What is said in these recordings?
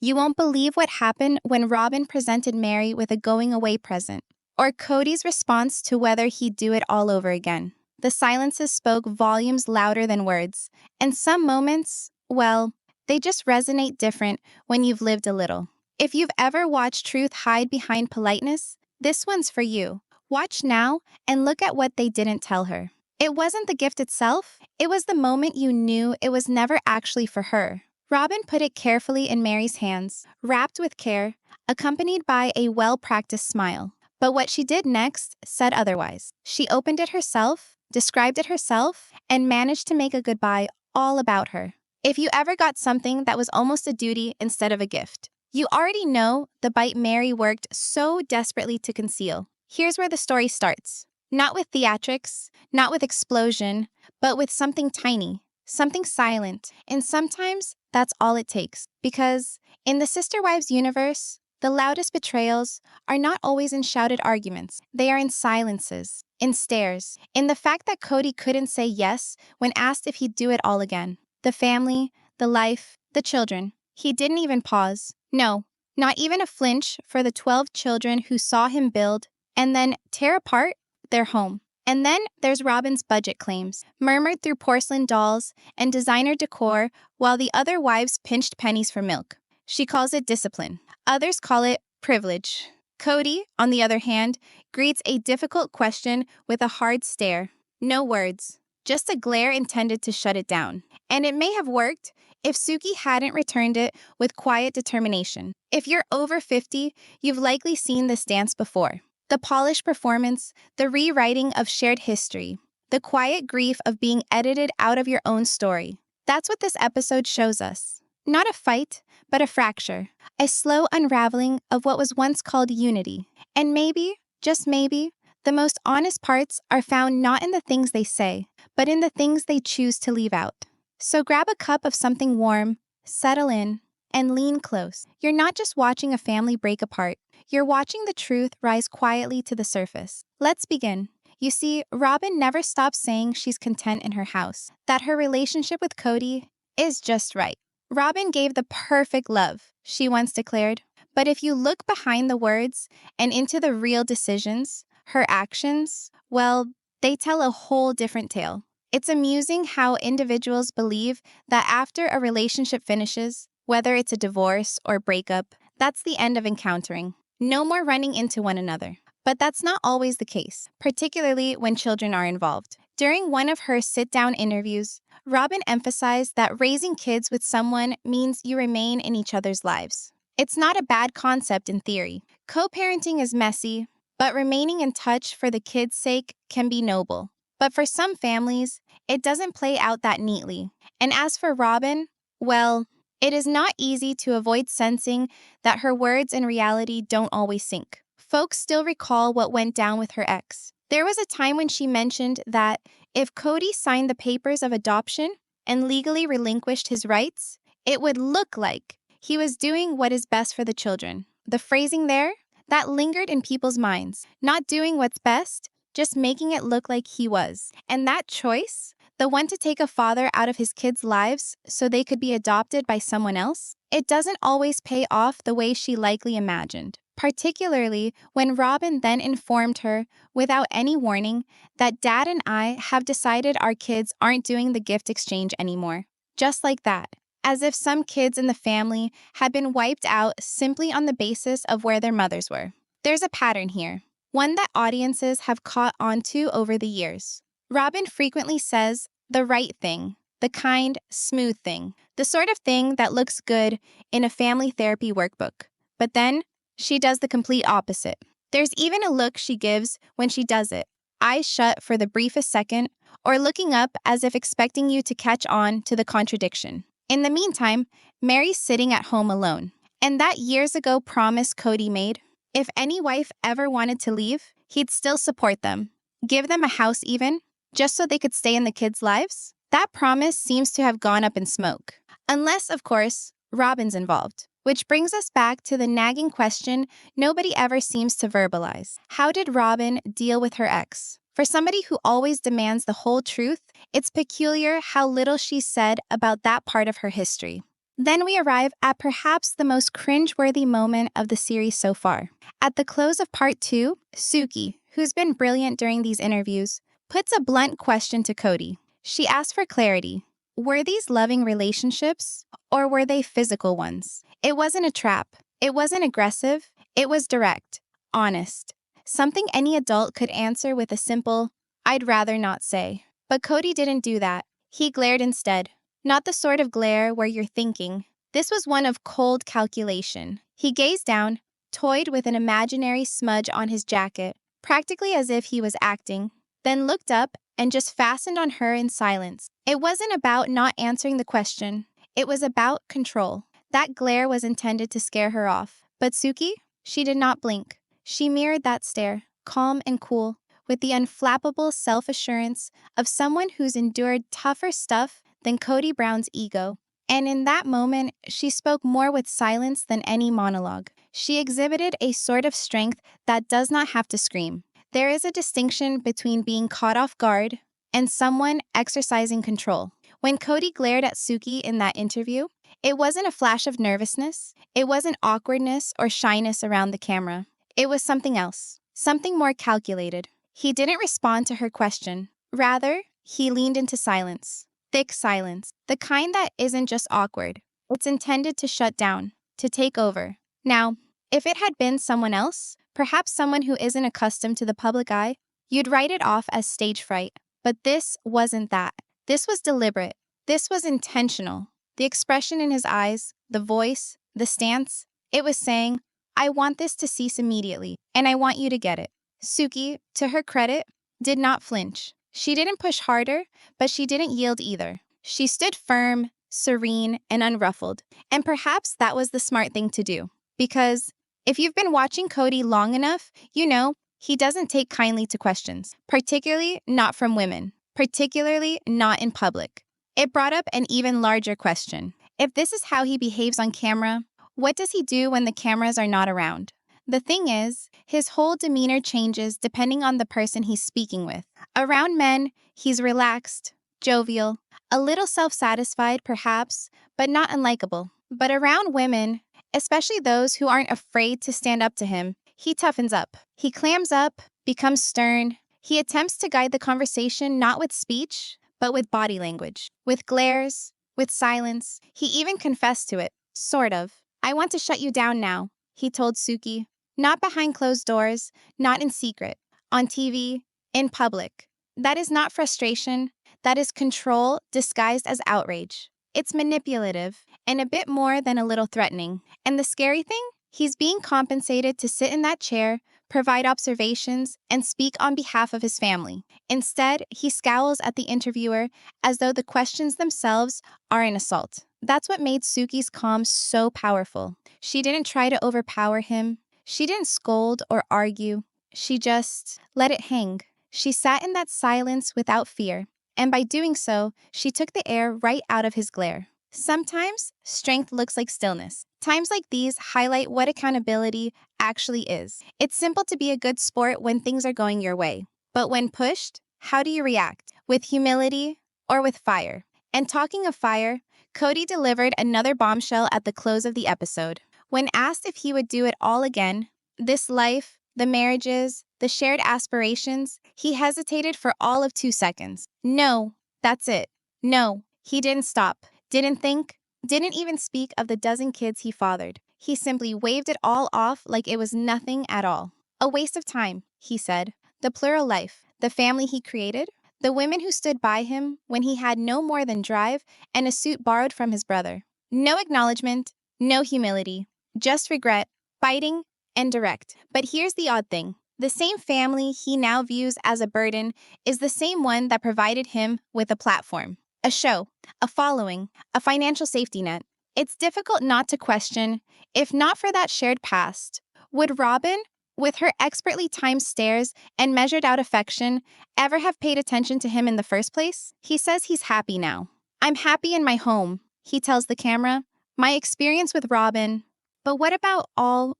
You won't believe what happened when Robyn presented Mary with a going-away present, or Cody's response to whether he'd do it all over again. The silences spoke volumes louder than words, and some moments, well, they just resonate different when you've lived a little. If you've ever watched truth hide behind politeness, this one's for you. Watch now and look at what they didn't tell her. It wasn't the gift itself, it was the moment you knew it was never actually for her. Robyn put it carefully in Mary's hands, wrapped with care, accompanied by a well-practiced smile. But what she did next said otherwise. She opened it herself, described it herself, and managed to make a goodbye all about her. If you ever got something that was almost a duty instead of a gift, you already know the bite Mary worked so desperately to conceal. Here's where the story starts. Not with theatrics, not with explosion, but with something tiny, something silent, and sometimes that's all it takes. Because in the Sister Wives universe, the loudest betrayals are not always in shouted arguments. They are in silences, in stares, in the fact that Cody couldn't say yes when asked if he'd do it all again. The family, the life, the children. He didn't even pause. No, not even a flinch for the 12 children who saw him build and then tear apart their home. And then there's Robyn's budget claims, murmured through porcelain dolls and designer decor while the other wives pinched pennies for milk. She calls it discipline. Others call it privilege. Cody, on the other hand, greets a difficult question with a hard stare. No words, just a glare intended to shut it down. And it may have worked if Suki hadn't returned it with quiet determination. If you're over 50, you've likely seen this dance before. The polished performance, the rewriting of shared history, the quiet grief of being edited out of your own story. That's what this episode shows us. Not a fight, but a fracture. A slow unraveling of what was once called unity. And maybe, just maybe, the most honest parts are found not in the things they say, but in the things they choose to leave out. So grab a cup of something warm, settle in, and lean close. You're not just watching a family break apart. You're watching the truth rise quietly to the surface. Let's begin. You see, Robyn never stops saying she's content in her house, that her relationship with Cody is just right. Robyn gave the perfect love, she once declared. But if you look behind the words and into the real decisions, her actions, well, they tell a whole different tale. It's amusing how individuals believe that after a relationship finishes, whether it's a divorce or breakup, that's the end of encountering. No more running into one another. But that's not always the case, particularly when children are involved. During one of her sit-down interviews, Robyn emphasized that raising kids with someone means you remain in each other's lives. It's not a bad concept in theory. Co-parenting is messy, but remaining in touch for the kids' sake can be noble. But for some families, it doesn't play out that neatly. And as for Robyn, well, it is not easy to avoid sensing that her words and reality don't always sync. Folks still recall what went down with her ex. There was a time when she mentioned that if Cody signed the papers of adoption and legally relinquished his rights, it would look like he was doing what is best for the children. The phrasing there, that lingered in people's minds. Not doing what's best, just making it look like he was. And that choice, the one to take a father out of his kids' lives so they could be adopted by someone else, it doesn't always pay off the way she likely imagined. Particularly when Robyn then informed her, without any warning, that Dad and I have decided our kids aren't doing the gift exchange anymore. Just like that. As if some kids in the family had been wiped out simply on the basis of where their mothers were. There's a pattern here, one that audiences have caught on to over the years. Robyn frequently says the right thing, the kind, smooth thing, the sort of thing that looks good in a family therapy workbook. But then, she does the complete opposite. There's even a look she gives when she does it, eyes shut for the briefest second, or looking up as if expecting you to catch on to the contradiction. In the meantime, Mary's sitting at home alone. And that years ago promise Cody made, if any wife ever wanted to leave, he'd still support them, give them a house even, just so they could stay in the kids' lives, that promise seems to have gone up in smoke. Unless, of course, Robyn's involved. Which brings us back to the nagging question nobody ever seems to verbalize. How did Robyn deal with her ex? For somebody who always demands the whole truth, it's peculiar how little she said about that part of her history. Then we arrive at perhaps the most cringeworthy moment of the series so far. At the close of part 2, Suki, who's been brilliant during these interviews, puts a blunt question to Cody. She asks for clarity. Were these loving relationships, or were they physical ones? It wasn't a trap. It wasn't aggressive. It was direct, honest. Something any adult could answer with a simple, "I'd rather not say." But Cody didn't do that. He glared instead. Not the sort of glare where you're thinking. This was one of cold calculation. He gazed down, toyed with an imaginary smudge on his jacket, practically as if he was acting, then looked up and just fastened on her in silence. It wasn't about not answering the question. It was about control. That glare was intended to scare her off. But Suki, she did not blink. She mirrored that stare, calm and cool, with the unflappable self-assurance of someone who's endured tougher stuff than Cody Brown's ego. And in that moment, she spoke more with silence than any monologue. She exhibited a sort of strength that does not have to scream. There is a distinction between being caught off guard and someone exercising control. When Cody glared at Suki in that interview, it wasn't a flash of nervousness. It wasn't awkwardness or shyness around the camera. It was something else, something more calculated. He didn't respond to her question. Rather, he leaned into silence. Thick silence, the kind that isn't just awkward. It's intended to shut down, to take over. Now, if it had been someone else, perhaps someone who isn't accustomed to the public eye, you'd write it off as stage fright. But this wasn't that. This was deliberate. This was intentional. The expression in his eyes, the voice, the stance, it was saying, I want this to cease immediately, and I want you to get it. Suki, to her credit, did not flinch. She didn't push harder, but she didn't yield either. She stood firm, serene, and unruffled. And perhaps that was the smart thing to do. Because if you've been watching Cody long enough, you know he doesn't take kindly to questions, particularly not from women, particularly not in public. It brought up an even larger question. If this is how he behaves on camera, what does he do when the cameras are not around? The thing is, his whole demeanor changes depending on the person he's speaking with. Around men, he's relaxed, jovial, a little self-satisfied perhaps, but not unlikable. But around women, especially those who aren't afraid to stand up to him, he toughens up. He clams up, becomes stern. He attempts to guide the conversation not with speech, but with body language, with glares, with silence. He even confessed to it, sort of. I want to shut you down now, he told Suki. Not behind closed doors, not in secret, on TV, in public. That is not frustration. That is control disguised as outrage. It's manipulative and a bit more than a little threatening. And the scary thing? He's being compensated to sit in that chair, provide observations, and speak on behalf of his family. Instead, he scowls at the interviewer as though the questions themselves are an assault. That's what made Suki's calm so powerful. She didn't try to overpower him. She didn't scold or argue. She just let it hang. She sat in that silence without fear. And by doing so, she took the air right out of his glare. Sometimes, strength looks like stillness. Times like these highlight what accountability actually is. It's simple to be a good sport when things are going your way. But when pushed, how do you react? With humility or with fire? And talking of fire, Cody delivered another bombshell at the close of the episode. When asked if he would do it all again, this life, the marriages, the shared aspirations, he hesitated for all of 2 seconds. No, that's it. No, he didn't stop, didn't think, didn't even speak of the dozen kids he fathered. He simply waved it all off like it was nothing at all. A waste of time, he said. The plural life, the family he created, the women who stood by him when he had no more than drive and a suit borrowed from his brother. No acknowledgement, no humility. Just regret, biting, and direct. But here's the odd thing. The same family he now views as a burden is the same one that provided him with a platform, a show, a following, a financial safety net. It's difficult not to question, if not for that shared past, would Robyn, with her expertly timed stares and measured out affection, ever have paid attention to him in the first place? He says he's happy now. I'm happy in my home, he tells the camera. My experience with Robyn. But what about all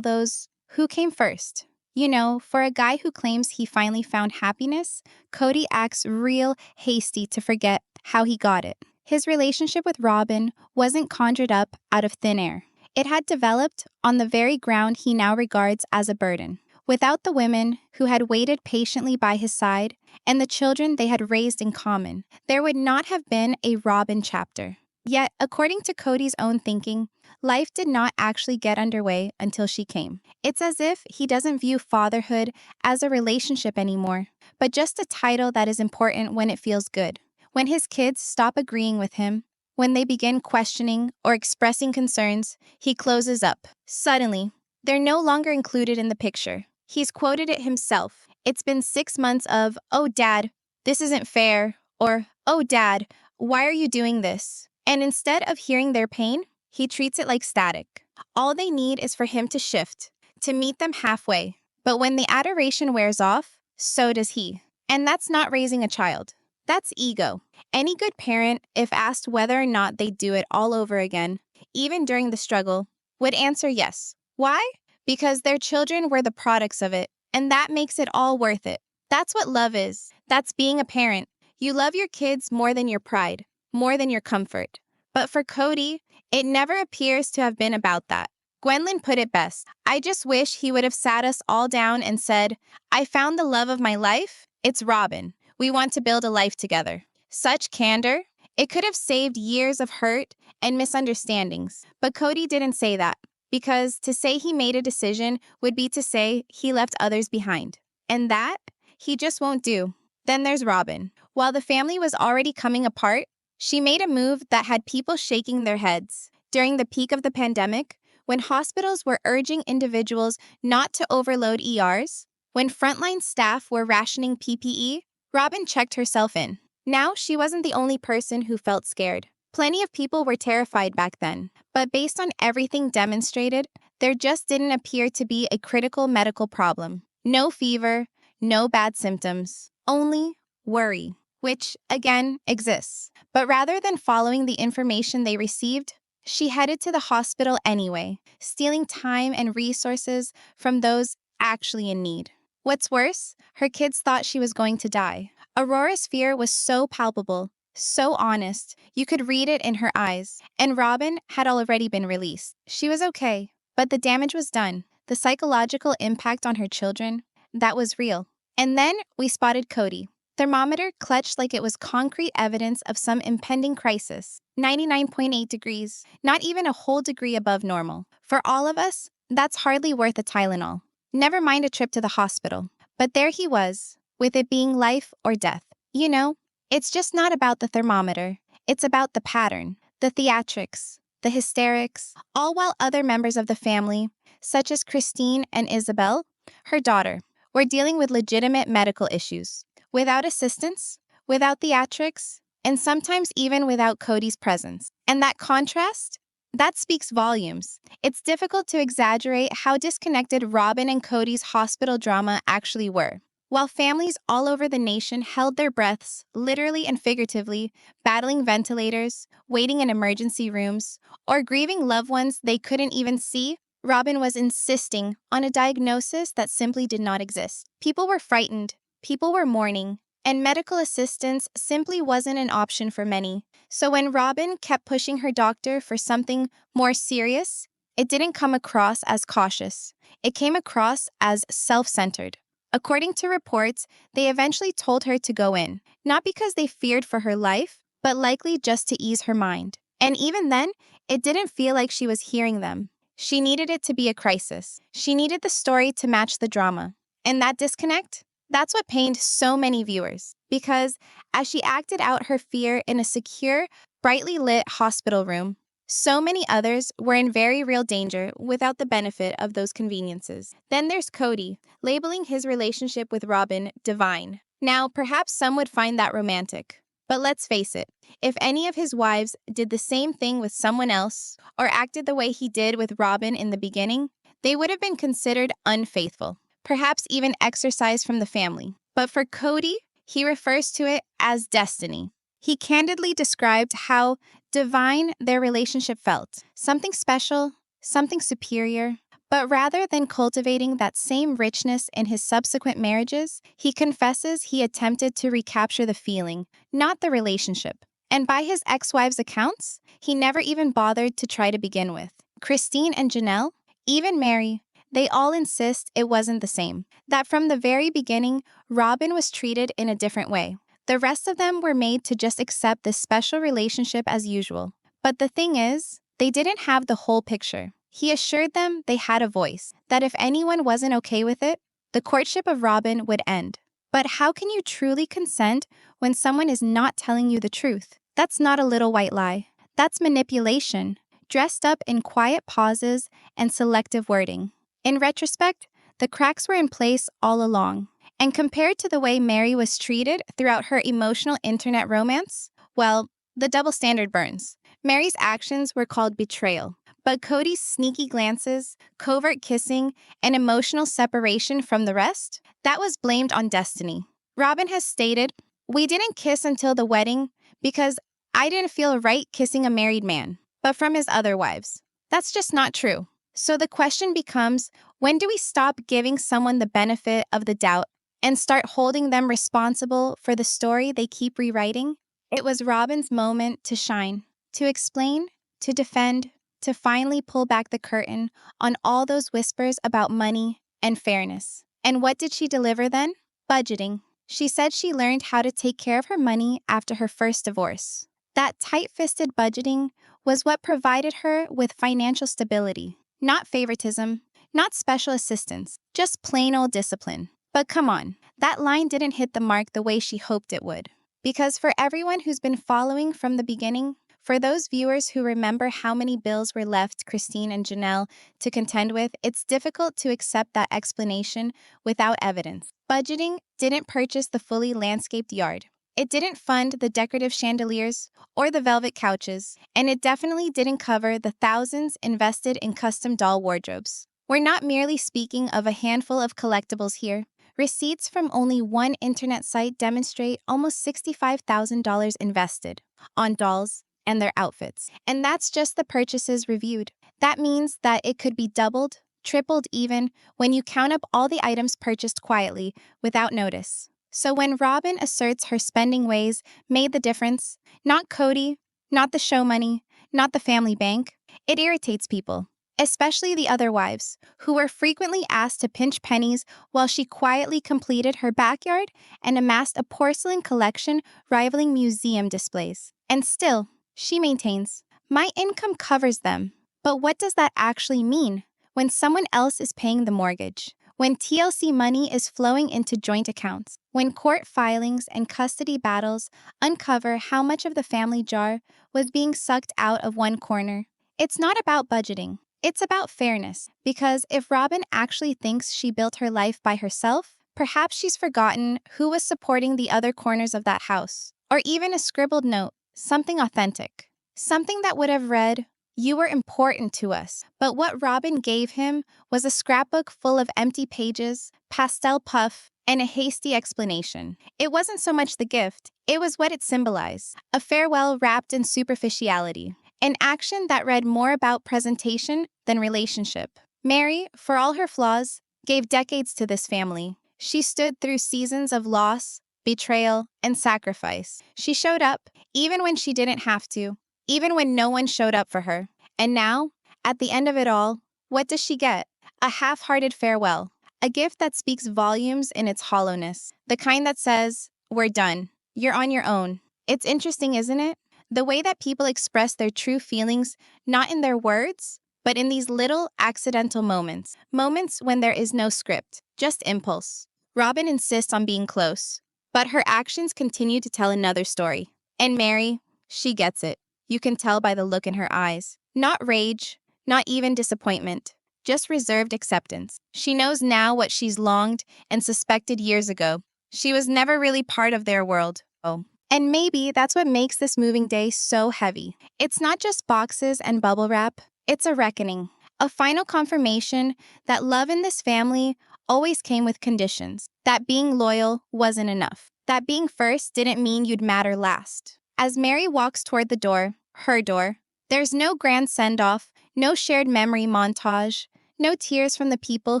those who came first? You know, for a guy who claims he finally found happiness, Cody acts real hasty to forget how he got it. His relationship with Robyn wasn't conjured up out of thin air. It had developed on the very ground he now regards as a burden. Without the women who had waited patiently by his side and the children they had raised in common, there would not have been a Robyn chapter. Yet, according to Cody's own thinking, life did not actually get underway until she came. It's as if he doesn't view fatherhood as a relationship anymore, but just a title that is important when it feels good. When his kids stop agreeing with him, when they begin questioning or expressing concerns, he closes up. Suddenly, they're no longer included in the picture. He's quoted it himself. It's been 6 months of, "Oh, Dad, this isn't fair," or, "Oh, Dad, why are you doing this?" And instead of hearing their pain, he treats it like static. All they need is for him to shift, to meet them halfway. But when the adoration wears off, so does he. And that's not raising a child. That's ego. Any good parent, if asked whether or not they'd do it all over again, even during the struggle, would answer yes. Why? Because their children were the products of it, and that makes it all worth it. That's what love is. That's being a parent. You love your kids more than your pride, more than your comfort. But for Cody, it never appears to have been about that. Gwendolyn put it best. "I just wish he would have sat us all down and said, 'I found the love of my life. It's Robyn. We want to build a life together.'" Such candor. It could have saved years of hurt and misunderstandings. But Cody didn't say that, because to say he made a decision would be to say he left others behind. And that, he just won't do. Then there's Robyn. While the family was already coming apart, she made a move that had people shaking their heads. During the peak of the pandemic, when hospitals were urging individuals not to overload ERs, when frontline staff were rationing PPE, Robyn checked herself in. Now she wasn't the only person who felt scared. Plenty of people were terrified back then, but based on everything demonstrated, there just didn't appear to be a critical medical problem. No fever, no bad symptoms, only worry, which, again, exists. But rather than following the information they received, she headed to the hospital anyway, stealing time and resources from those actually in need. What's worse, her kids thought she was going to die. Aurora's fear was so palpable, so honest, you could read it in her eyes. And Robyn had already been released. She was okay, but the damage was done. The psychological impact on her children, that was real. And then we spotted Cody. Thermometer clutched like it was concrete evidence of some impending crisis. 99.8 degrees, not even a whole degree above normal. For all of us, that's hardly worth a Tylenol. Never mind a trip to the hospital. But there he was, with it being life or death. You know, it's just not about the thermometer. It's about the pattern, the theatrics, the hysterics, all while other members of the family, such as Christine and Isabel, her daughter, were dealing with legitimate medical issues. Without assistance, without theatrics, and sometimes even without Cody's presence. And that contrast? That speaks volumes. It's difficult to exaggerate how disconnected Robyn and Cody's hospital drama actually were. While families all over the nation held their breaths, literally and figuratively, battling ventilators, waiting in emergency rooms, or grieving loved ones they couldn't even see, Robyn was insisting on a diagnosis that simply did not exist. People were frightened, people were mourning, and medical assistance simply wasn't an option for many. So when Robyn kept pushing her doctor for something more serious, it didn't come across as cautious. It came across as self-centered. According to reports, they eventually told her to go in, not because they feared for her life, but likely just to ease her mind. And even then, it didn't feel like she was hearing them. She needed it to be a crisis. She needed the story to match the drama. And that disconnect? That's what pained so many viewers. Because as she acted out her fear in a secure, brightly lit hospital room, so many others were in very real danger without the benefit of those conveniences. Then there's Cody, labeling his relationship with Robyn divine. Now, perhaps some would find that romantic. But let's face it, if any of his wives did the same thing with someone else, or acted the way he did with Robyn in the beginning, they would have been considered unfaithful, perhaps even exorcised from the family. But for Cody, he refers to it as destiny. He candidly described how divine their relationship felt, something special, something superior. But rather than cultivating that same richness in his subsequent marriages, he confesses he attempted to recapture the feeling, not the relationship. And by his ex-wife's accounts, he never even bothered to try to begin with. Christine and Janelle, even Mary, they all insist it wasn't the same. That from the very beginning, Robyn was treated in a different way. The rest of them were made to just accept this special relationship as usual. But the thing is, they didn't have the whole picture. He assured them they had a voice, that if anyone wasn't okay with it, the courtship of Robyn would end. But how can you truly consent when someone is not telling you the truth? That's not a little white lie. That's manipulation, dressed up in quiet pauses and selective wording. In retrospect, the cracks were in place all along. And compared to the way Mary was treated throughout her emotional internet romance, well, the double standard burns. Mary's actions were called betrayal, but Cody's sneaky glances, covert kissing, and emotional separation from the rest, that was blamed on destiny. Robyn has stated, "We didn't kiss until the wedding because I didn't feel right kissing a married man, but from his other wives." That's just not true. So the question becomes, when do we stop giving someone the benefit of the doubt and start holding them responsible for the story they keep rewriting? It was Robyn's moment to shine, to explain, to defend, to finally pull back the curtain on all those whispers about money and fairness. And what did she deliver then? Budgeting. She said she learned how to take care of her money after her first divorce. That tight-fisted budgeting was what provided her with financial stability. Not favoritism, not special assistance, just plain old discipline. But come on, that line didn't hit the mark the way she hoped it would. Because for everyone who's been following from the beginning, for those viewers who remember how many bills were left Christine and Janelle to contend with, it's difficult to accept that explanation without evidence. Budgeting didn't purchase the fully landscaped yard. It didn't fund the decorative chandeliers or the velvet couches, and it definitely didn't cover the thousands invested in custom doll wardrobes. We're not merely speaking of a handful of collectibles here. Receipts from only one internet site demonstrate almost $65,000 invested on dolls and their outfits. And that's just the purchases reviewed. That means that it could be doubled, tripled even, when you count up all the items purchased quietly, without notice. So when Robyn asserts her spending ways made the difference, not Cody, not the show money, not the family bank, it irritates people, especially the other wives, who were frequently asked to pinch pennies while she quietly completed her backyard and amassed a porcelain collection rivaling museum displays. And still, she maintains, "My income covers them." But what does that actually mean when someone else is paying the mortgage? When TLC money is flowing into joint accounts, when court filings and custody battles uncover how much of the family jar was being sucked out of one corner. It's not about budgeting. It's about fairness, because if Robyn actually thinks she built her life by herself, perhaps she's forgotten who was supporting the other corners of that house. Or even a scribbled note, something authentic. Something that would have read, "You were important to us." But what Robyn gave him was a scrapbook full of empty pages, pastel puff, and a hasty explanation. It wasn't so much the gift, it was what it symbolized. A farewell wrapped in superficiality. An action that read more about presentation than relationship. Mary, for all her flaws, gave decades to this family. She stood through seasons of loss, betrayal, and sacrifice. She showed up, even when she didn't have to. Even when no one showed up for her. And now, at the end of it all, what does she get? A half-hearted farewell. A gift that speaks volumes in its hollowness. The kind that says, "We're done. You're on your own." It's interesting, isn't it? The way that people express their true feelings, not in their words, but in these little accidental moments. Moments when there is no script, just impulse. Robyn insists on being close, but her actions continue to tell another story. And Mary, she gets it. You can tell by the look in her eyes. Not rage, not even disappointment, just reserved acceptance. She knows now what she's longed and suspected years ago. She was never really part of their world. Oh. And maybe that's what makes this moving day so heavy. It's not just boxes and bubble wrap, it's a reckoning. A final confirmation that love in this family always came with conditions. That being loyal wasn't enough. That being first didn't mean you'd matter last. As Mary walks toward the door, her door, there's no grand send-off, no shared memory montage, no tears from the people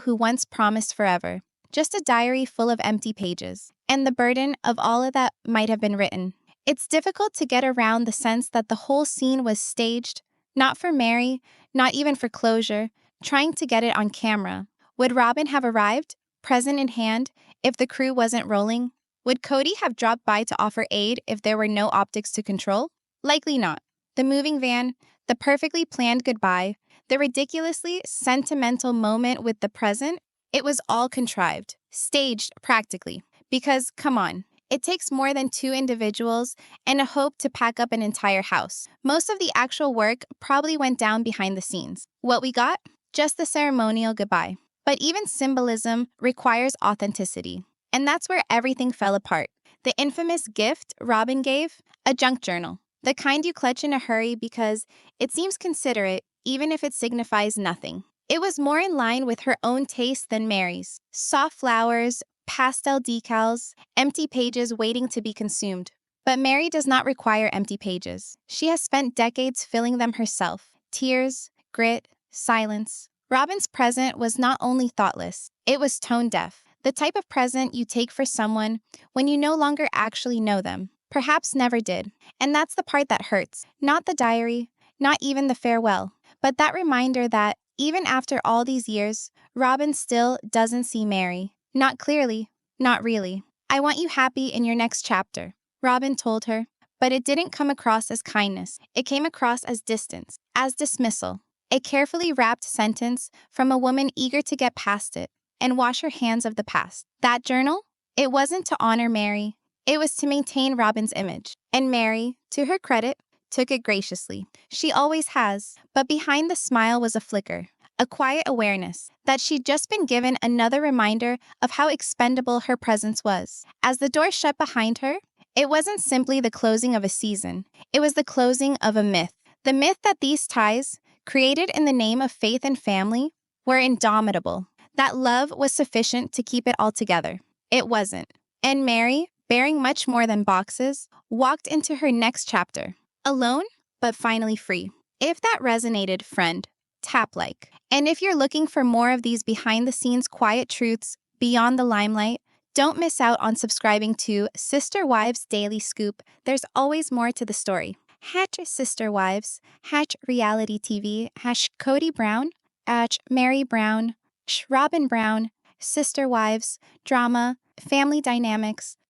who once promised forever. Just a diary full of empty pages, and the burden of all of that might have been written. It's difficult to get around the sense that the whole scene was staged, not for Mary, not even for closure, trying to get it on camera. Would Robyn have arrived, present in hand, if the crew wasn't rolling? Would Cody have dropped by to offer aid if there were no optics to control? Likely not. The moving van, the perfectly planned goodbye, the ridiculously sentimental moment with the present, it was all contrived, staged practically. Because, come on, it takes more than two individuals and a hope to pack up an entire house. Most of the actual work probably went down behind the scenes. What we got? Just the ceremonial goodbye. But even symbolism requires authenticity. And that's where everything fell apart. The infamous gift Robyn gave, a junk journal. The kind you clutch in a hurry because it seems considerate, even if it signifies nothing. It was more in line with her own taste than Mary's. Soft flowers, pastel decals, empty pages waiting to be consumed. But Mary does not require empty pages. She has spent decades filling them herself. Tears, grit, silence. Robyn's present was not only thoughtless, it was tone deaf. The type of present you take for someone when you no longer actually know them. Perhaps never did. And that's the part that hurts. Not the diary, not even the farewell, but that reminder that, even after all these years, Robyn still doesn't see Mary. Not clearly, not really. I want you happy in your next chapter, Robyn told her. But it didn't come across as kindness. It came across as distance, as dismissal. A carefully wrapped sentence from a woman eager to get past it and wash her hands of the past. That journal? It wasn't to honor Mary. It was to maintain Robyn's image. And Mary, to her credit, took it graciously. She always has. But behind the smile was a flicker, a quiet awareness that she'd just been given another reminder of how expendable her presence was. As the door shut behind her, it wasn't simply the closing of a season. It was the closing of a myth. The myth that these ties, created in the name of faith and family, were indomitable. That love was sufficient to keep it all together. It wasn't. And Mary, bearing much more than boxes, walked into her next chapter. Alone, but finally free. If that resonated, friend, tap like. And if you're looking for more of these behind-the-scenes quiet truths beyond the limelight, don't miss out on subscribing to Sister Wives Daily Scoop. There's always more to the story. #Sister Wives, #Reality TV, #Cody Brown, #Mary Brown, #Robyn Brown, Sister Wives, drama, family dynamics,